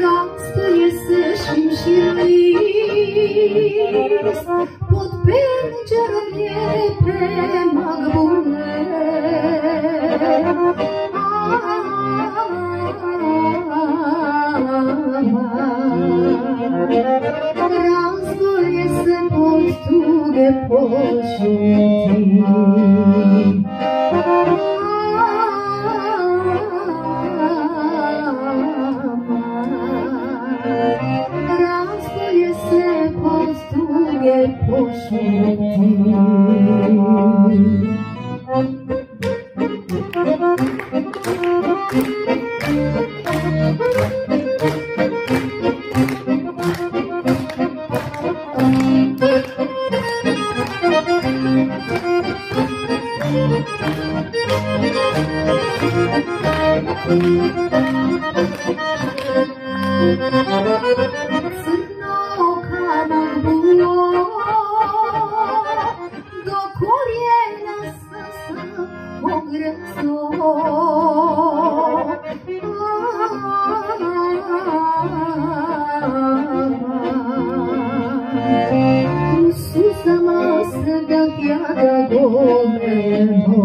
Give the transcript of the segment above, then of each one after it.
Rastoje se šimširli pod penđerom lijepe magbune. Rastoje se pod tuge požuti. Rastoje se pod tuge požuti. Crno kamen bulo do korijena srca ogrezlo. U suzama se da ja gomeno.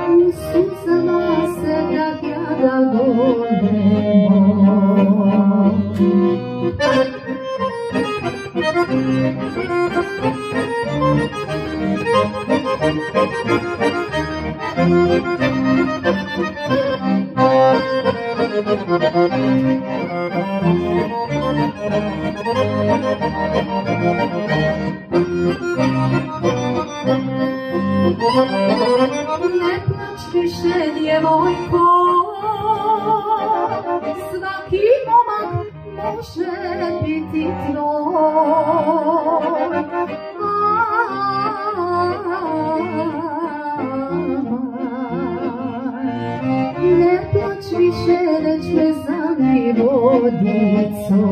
U suzama se da gomeno. Ne plać više, djevojko, svaki momak može biti tvoj. Ne plać više, već me zamij vodicom.